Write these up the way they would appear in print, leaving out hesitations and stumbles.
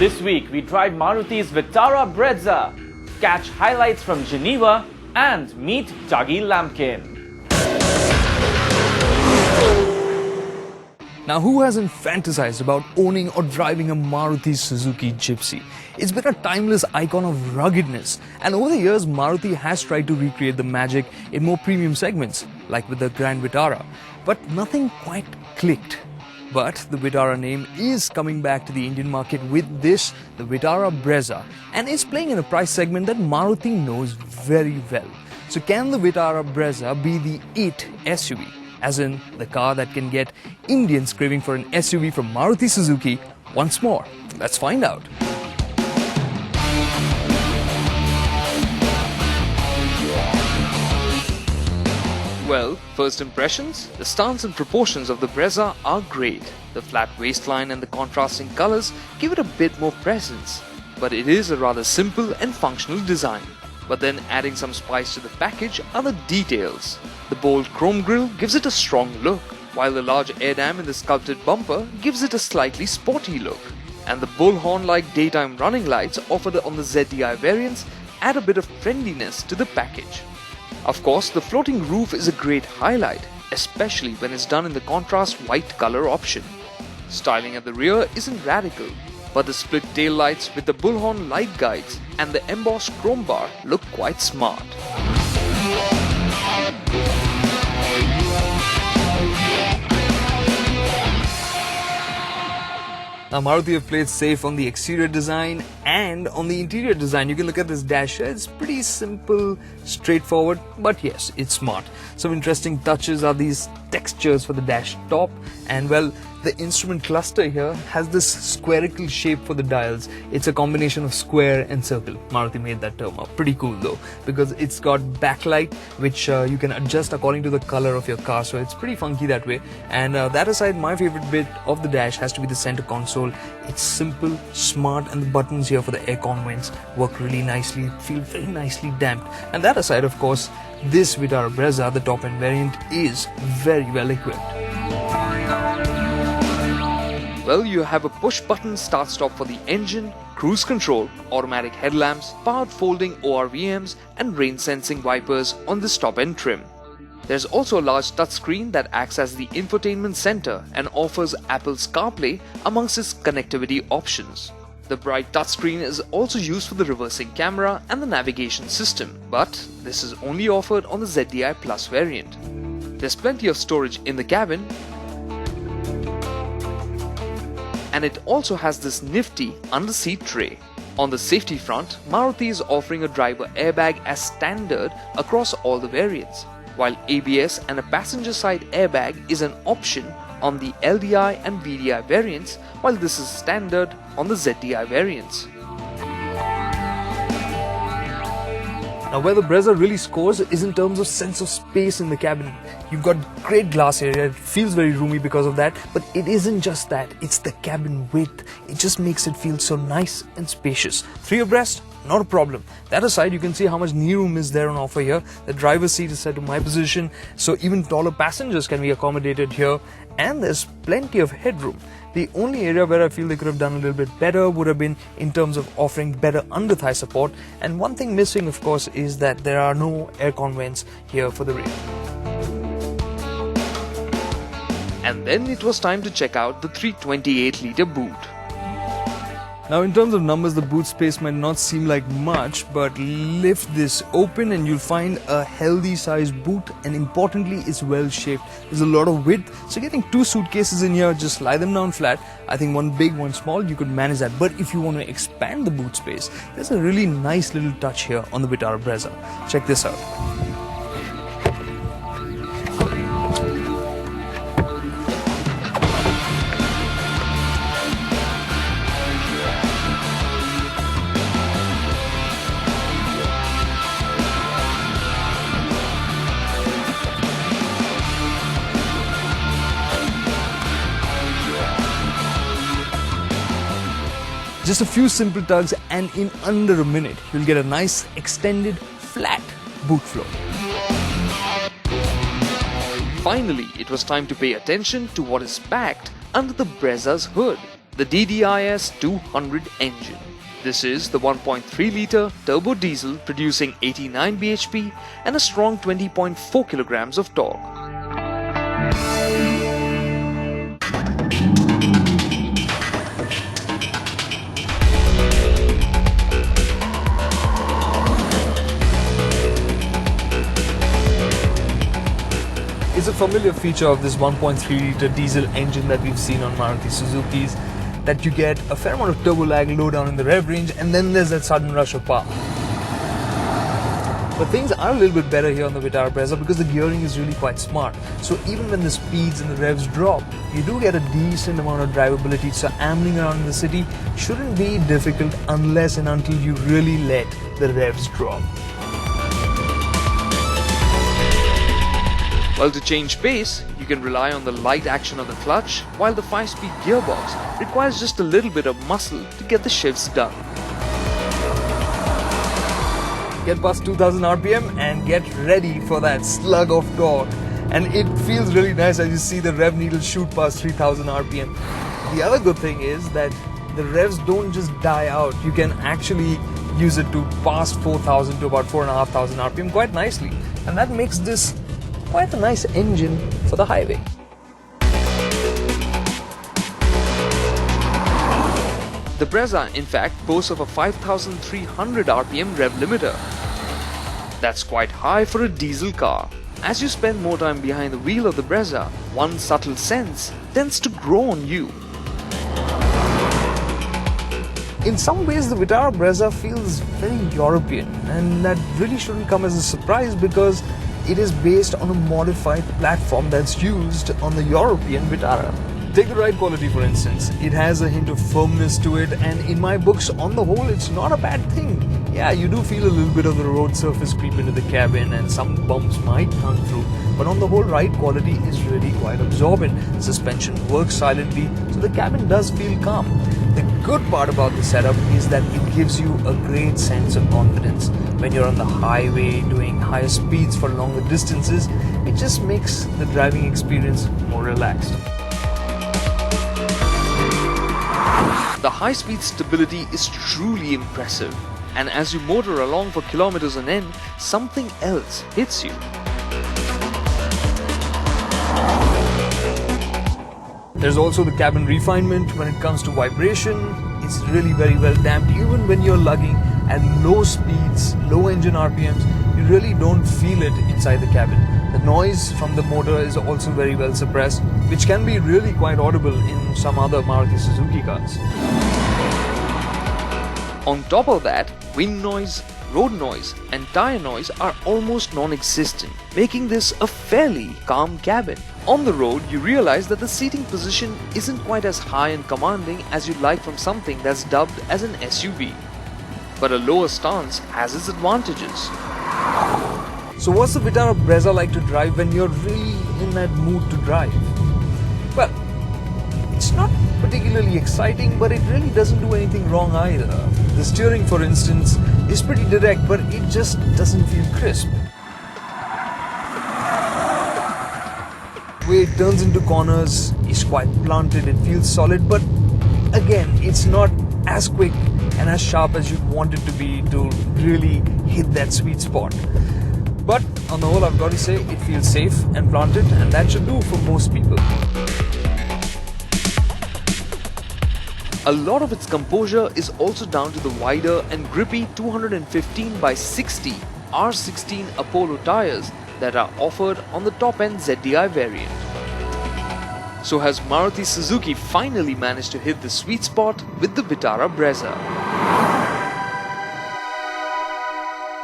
This week, we drive Maruti's Vitara Brezza, catch highlights from Geneva, and meet Dougie Lampkin. Now, who hasn't fantasized about owning or driving a Maruti Suzuki Gypsy? It's been a timeless icon of ruggedness, and over the years, Maruti has tried to recreate the magic in more premium segments, like with the Grand Vitara, but nothing quite clicked. But the Vitara name is coming back to the Indian market with this, the Vitara Brezza, and it's playing in a price segment that Maruti knows very well. So can the Vitara Brezza be the it SUV? As in, the car that can get Indians craving for an SUV from Maruti Suzuki once more? Let's find out. Well, first impressions? The stance and proportions of the Brezza are great. The flat waistline and the contrasting colors give it a bit more presence. But it is a rather simple and functional design. But then adding some spice to the package are the details. The bold chrome grille gives it a strong look, while the large air dam in the sculpted bumper gives it a slightly sporty look. And the bullhorn-like daytime running lights offered on the ZDI variants add a bit of friendliness to the package. Of course, the floating roof is a great highlight, especially when it's done in the contrast white color option. Styling at the rear isn't radical, but the split tail lights with the bullhorn light guides and the embossed chrome bar look quite smart. Now, Maruti have played safe on the exterior design and on the interior design. You can look at this dash here. It's pretty simple, straightforward, but yes, it's smart. Some interesting touches are these textures for the dash top, and well, the instrument cluster here has this spherical shape for the dials. It's a combination of square and circle. Maruti made that term up. Pretty cool though, because it's got backlight which you can adjust according to the color of your car, so it's pretty funky that way. And that aside, my favorite bit of the dash has to be the center console. It's simple, smart, and the buttons here for the aircon vents work really nicely, feel very nicely damped. And that aside, of course, this Vitara Brezza, the top end variant, is very well equipped. Well, you have a push-button start-stop for the engine, cruise control, automatic headlamps, powered folding ORVMs, and rain-sensing wipers on this top-end trim. There's also a large touchscreen that acts as the infotainment center and offers Apple's CarPlay amongst its connectivity options. The bright touchscreen is also used for the reversing camera and the navigation system, but this is only offered on the ZDI Plus variant. There's plenty of storage in the cabin, and it also has this nifty under-seat tray. On the safety front, Maruti is offering a driver airbag as standard across all the variants, while ABS and a passenger side airbag is an option on the LDI and VDI variants, while this is standard on the ZDI variants. Now, where the Brezza really scores is in terms of sense of space in the cabin. You've got great glass area, it feels very roomy because of that, but it isn't just that, it's the cabin width. It just makes it feel so nice and spacious. 3 abreast, not a problem. That aside, you can see how much knee room is there on offer here. The driver's seat is set to my position, so even taller passengers can be accommodated here, and there's plenty of headroom. The only area where I feel they could have done a little bit better would have been in terms of offering better under-thigh support, and one thing missing, of course, is that there are no aircon vents here for the rear. And then it was time to check out the 328-litre boot. Now, in terms of numbers, the boot space might not seem like much, but lift this open and you'll find a healthy sized boot, and importantly, it's well shaped. There's a lot of width, so getting 2 suitcases in here, just lie them down flat. I think one big, one small, you could manage that. But if you want to expand the boot space, there's a really nice little touch here on the Vitara Brezza. Check this out. Just a few simple tugs, and in under a minute, you'll get a nice extended flat boot floor. Finally, it was time to pay attention to what is packed under the Brezza's hood. the DDIS 200 engine. This is the 1.3-litre turbo diesel producing 89 bhp and a strong 20.4 kilograms of torque. It's a familiar feature of this 1.3-litre diesel engine that we've seen on Maruti Suzuki's, that you get a fair amount of turbo lag, low down in the rev range, and then there's that sudden rush of power. But things are a little bit better here on the Vitara Brezza because the gearing is really quite smart. So even when the speeds and the revs drop, you do get a decent amount of drivability. So ambling around in the city shouldn't be difficult unless and until you really let the revs drop. Well, to change pace, you can rely on the light action of the clutch, while the 5-speed gearbox requires just a little bit of muscle to get the shifts done. Get past 2000 RPM and get ready for that slug of torque. And it feels really nice as you see the rev needle shoot past 3000 RPM. The other good thing is that the revs don't just die out. You can actually use it to pass 4000 to about 4500 RPM quite nicely. And that makes this quite a nice engine for the highway. The Brezza, in fact, boasts of a 5300 RPM rev limiter. That's quite high for a diesel car. As you spend more time behind the wheel of the Brezza, one subtle sense tends to grow on you. In some ways, the Vitara Brezza feels very European, and that really shouldn't come as a surprise because it is based on a modified platform that's used on the European Vitara. Take the ride quality for instance. It has a hint of firmness to it, and in my books, on the whole, it's not a bad thing. Yeah, you do feel a little bit of the road surface creep into the cabin and some bumps might come through, but on the whole, ride quality is really quite absorbent. Suspension works silently, so the cabin does feel calm. The good part about the setup is that it gives you a great sense of confidence. When you're on the highway doing higher speeds for longer distances, it just makes the driving experience more relaxed. The high-speed stability is truly impressive, and as you motor along for kilometers on end, something else hits you. There's also the cabin refinement when it comes to vibration. It's really very well damped. Even when you're lugging at low speeds, low engine RPMs, you really don't feel it inside the cabin. The noise from the motor is also very well suppressed, which can be really quite audible in some other Maruti Suzuki cars. On top of that, wind noise, road noise and tire noise are almost non-existent, making this a fairly calm cabin. On the road, you realize that the seating position isn't quite as high and commanding as you'd like from something that's dubbed as an SUV. But a lower stance has its advantages. So what's the Vitara Brezza like to drive when you're really in that mood to drive? Well, it's not particularly exciting, but it really doesn't do anything wrong either. The steering, for instance, is pretty direct, but it just doesn't feel crisp. The way it turns into corners is quite planted, it feels solid, but again, it's not as quick and as sharp as you'd want it to be to really hit that sweet spot. But on the whole, I've got to say, it feels safe and planted, and that should do for most people. A lot of its composure is also down to the wider and grippy 215/60 R16 Apollo tires that are offered on the top-end ZDI variant. So has Maruti Suzuki finally managed to hit the sweet spot with the Vitara Brezza?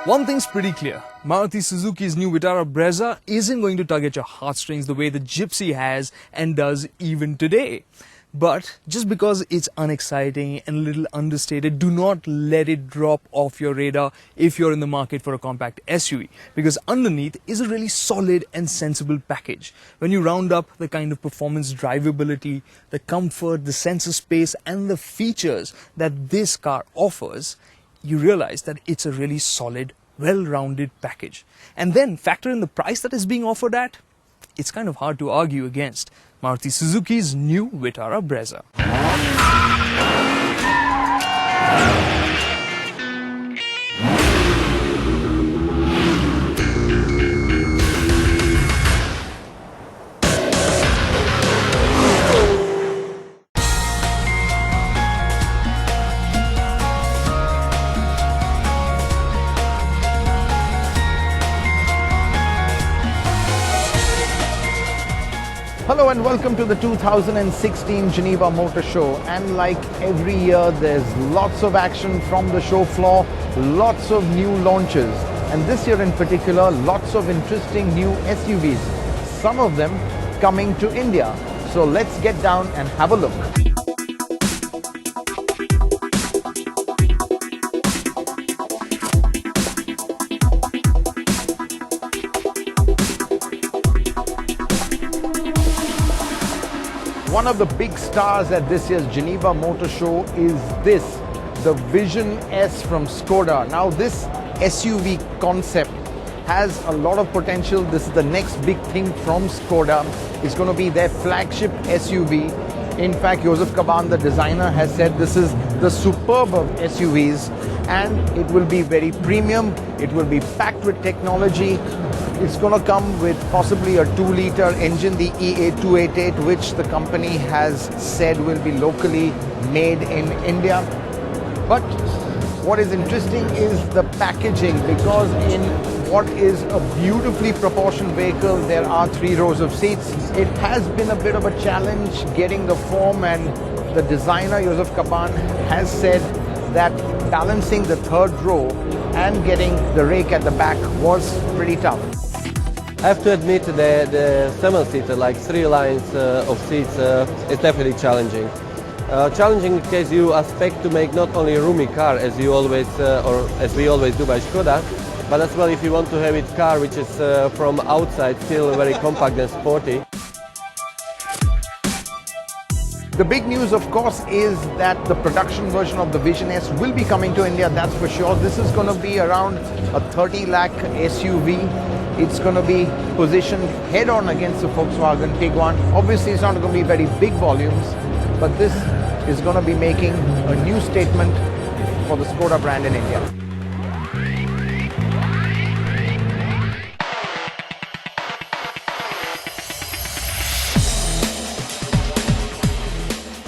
One thing's pretty clear. Maruti Suzuki's new Vitara Brezza isn't going to tug at your heartstrings the way the Gypsy has and does even today. But just because it's unexciting and a little understated, do not let it drop off your radar if you're in the market for a compact SUV. Because underneath is a really solid and sensible package. When you round up the kind of performance, drivability, the comfort, the sense of space and the features that this car offers, you realize that it's a really solid, well-rounded package. And then factor in the price that is being offered at, it's kind of hard to argue against Maruti Suzuki's new Vitara Brezza. Hello and welcome to the 2016 Geneva Motor Show, and like every year there's lots of action from the show floor, lots of new launches, and this year in particular lots of interesting new SUVs, some of them coming to India. So let's get down and have a look. One of the big stars at this year's Geneva Motor Show is the Vision S from Skoda. Now this SUV concept has a lot of potential. This is the next big thing from Skoda. It's going to be their flagship SUV. In fact, Joseph Caban, the designer, has said this is the superb of SUVs, and it will be very premium. It will be packed with technology. It's going to come with possibly a 2-liter engine, the EA288, which the company has said will be locally made in India. But what is interesting is the packaging, because in what is a beautifully proportioned vehicle, there are 3 rows of seats. It has been a bit of a challenge getting the form, and the designer, Joseph Caban, has said that balancing the 3rd row and getting the rake at the back was pretty tough. I have to admit the 7-seater, like 3 lines of seats, is definitely challenging. Challenging in case you expect to make not only a roomy car as you always, or as we always do by Skoda, but as well if you want to have it car which is from outside still very compact and sporty. The big news, of course, is that the production version of the Vision S will be coming to India, that's for sure. This is going to be around a 30 lakh SUV. It's going to be positioned head-on against the Volkswagen Tiguan. Obviously, it's not going to be very big volumes, but this is going to be making a new statement for the Skoda brand in India.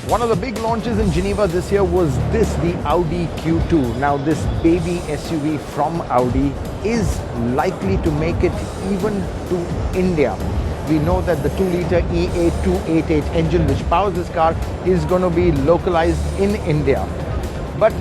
One of the big launches in Geneva this year was the Audi Q2. Now this baby SUV from Audi is likely to make it even to India. We know that the 2-liter EA288 engine which powers this car is going to be localized in India. But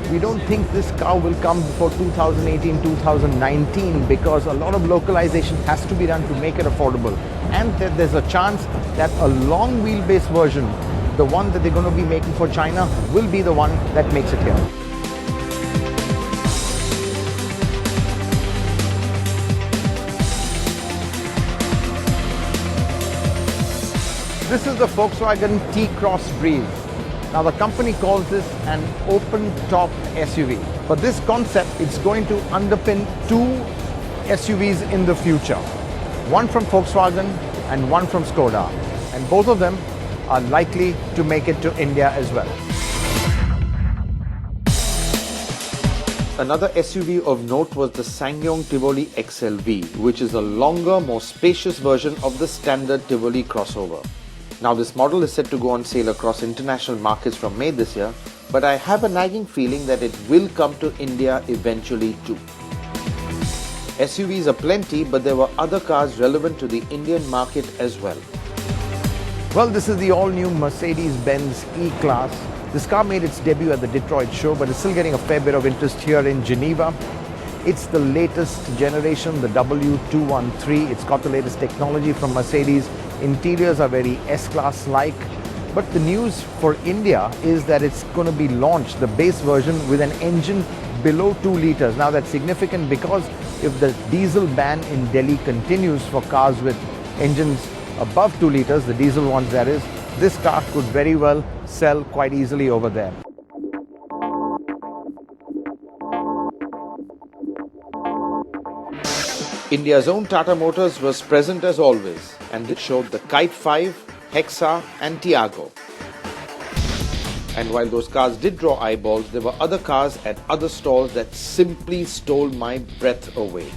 we don't think this car will come before 2018-2019 because a lot of localization has to be done to make it affordable. And there's a chance that a long wheelbase version, the one that they're going to be making for China, will be the one that makes it here. This is the Volkswagen T-Cross Breeze. Now the company calls this an open-top SUV. But this concept is going to underpin 2 SUVs in the future. One from Volkswagen and one from Skoda. And both of them are likely to make it to India as well. Another SUV of note was the SsangYong Tivoli XLV, which is a longer, more spacious version of the standard Tivoli crossover. Now this model is set to go on sale across international markets from May this year, but I have a nagging feeling that it will come to India eventually too. SUVs are plenty, but there were other cars relevant to the Indian market as well. Well, this is the all-new Mercedes-Benz E-Class. This car made its debut at the Detroit show, but it's still getting a fair bit of interest here in Geneva. It's the latest generation, the W213. It's got the latest technology from Mercedes. Interiors are very S-Class-like. But the news for India is that it's going to be launched, the base version, with an engine below 2 liters. Now that's significant because if the diesel ban in Delhi continues for cars with engines above 2 liters, the diesel ones that is, this car could very well sell quite easily over there. India's own Tata Motors was present as always, and it showed the Kite 5, Hexa and Tiago. And while those cars did draw eyeballs, there were other cars at other stalls that simply stole my breath away.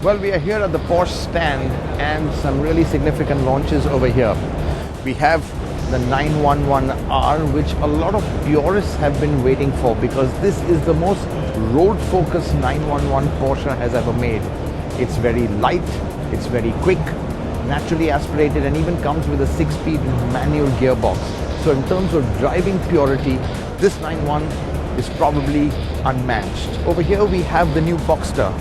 Well, we are here at the Porsche stand and some really significant launches over here. We have the 911R, which a lot of purists have been waiting for because this is the most road-focused 911 Porsche has ever made. It's very light, it's very quick, naturally aspirated, and even comes with a 6-speed manual gearbox. So in terms of driving purity, this 911 is probably unmatched. Over here we have the new Boxster,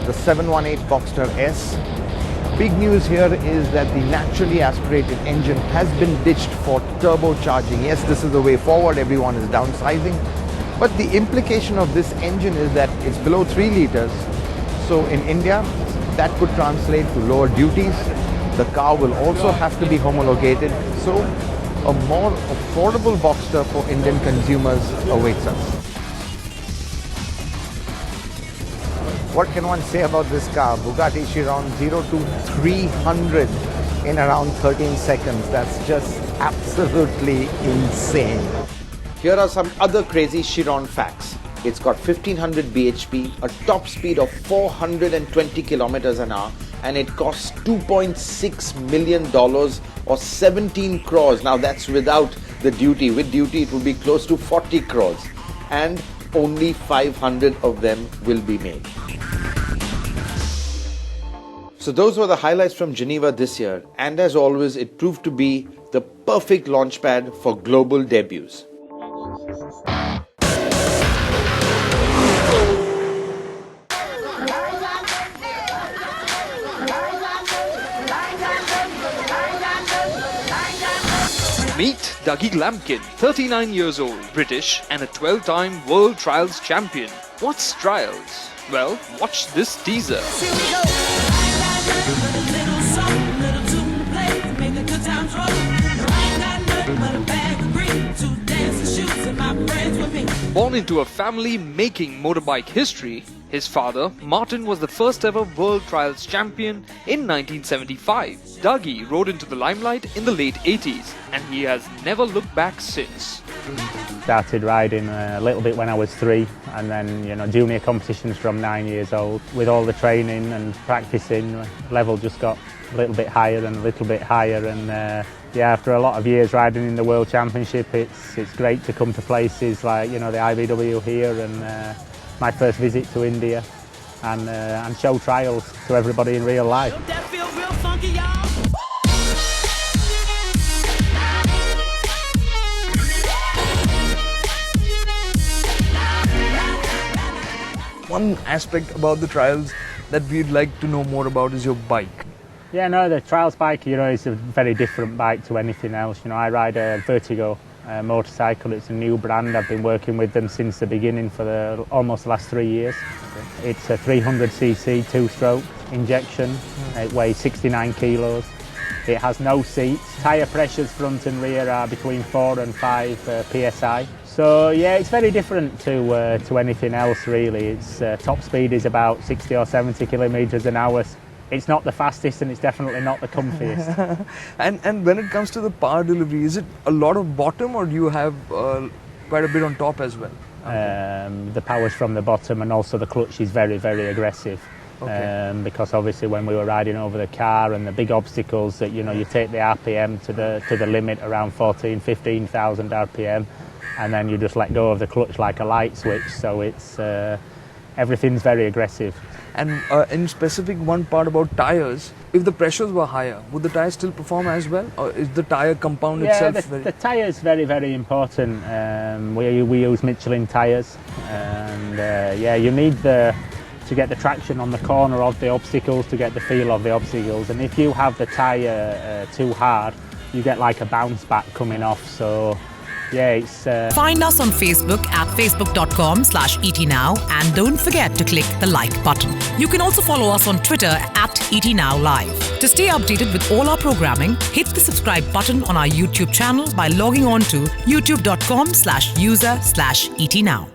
the 718 Boxster S. Big news here is that the naturally aspirated engine has been ditched for turbocharging. Yes, this is the way forward, everyone is downsizing. But the implication of this engine is that it's below 3 liters. So in India, that could translate to lower duties. The car will also have to be homologated. So a more affordable Boxster for Indian consumers awaits us. What can one say about this car? Bugatti Chiron 0 to 300 in around 13 seconds. That's just absolutely insane. Here are some other crazy Chiron facts. It's got 1500 bhp, a top speed of 420 kilometers an hour, and it costs $2.6 million or 17 crores. Now that's without the duty. With duty, it will be close to 40 crores. And only 500 of them will be made. So those were the highlights from Geneva this year, and as always, it proved to be the perfect launchpad for global debuts. Meet Dougie Lampkin, 39 years old, British, and a 12-time World Trials champion. What's trials? Well, watch this teaser. Born into a family making motorbike history, his father, Martin, was the first ever World Trials champion in 1975. Dougie rode into the limelight in the late 80s, and he has never looked back since. Started riding a little bit when I was 3, and then junior competitions from 9 years old. With all the training and practicing, level just got a little bit higher and a little bit higher, and yeah, after a lot of years riding in the World Championship, it's great to come to places like the IVW here, and my first visit to India, and show trials to everybody in real life. One aspect about the trials that we'd like to know more about is your bike. Yeah, no, the trials bike, is a very different bike to anything else. I ride a Vertigo motorcycle. It's a new brand. I've been working with them since the beginning for almost the last 3 years. Okay. It's a 300cc 2-stroke injection. It weighs 69 kilos. It has no seats. Tyre pressures front and rear are between 4 and 5 psi. So yeah, it's very different to anything else really. Its top speed is about 60 or 70 kilometers an hour. It's not the fastest, and it's definitely not the comfiest. And when it comes to the power delivery, is it a lot of bottom, or do you have quite a bit on top as well? The power's from the bottom, and also the clutch is very, very aggressive. Okay. Because obviously when we were riding over the car and the big obstacles that you take the RPM to the limit around 15,000 RPM, and then you just let go of the clutch like a light switch. So it's everything's very aggressive. And in specific, one part about tires, if the pressures were higher, would the tires still perform as well? Or is the tire compound itself the tire is very, very important. We use Michelin tires, and you need to get the traction on the corner of the obstacles, to get the feel of the obstacles. And if you have the tire too hard, you get like a bounce back coming off. So yeah, it's... Find us on Facebook at facebook.com/ETNow, and don't forget to click the like button. You can also follow us on Twitter at ETNowLive. To stay updated with all our programming, hit the subscribe button on our YouTube channel by logging on to youtube.com/user/ETNow.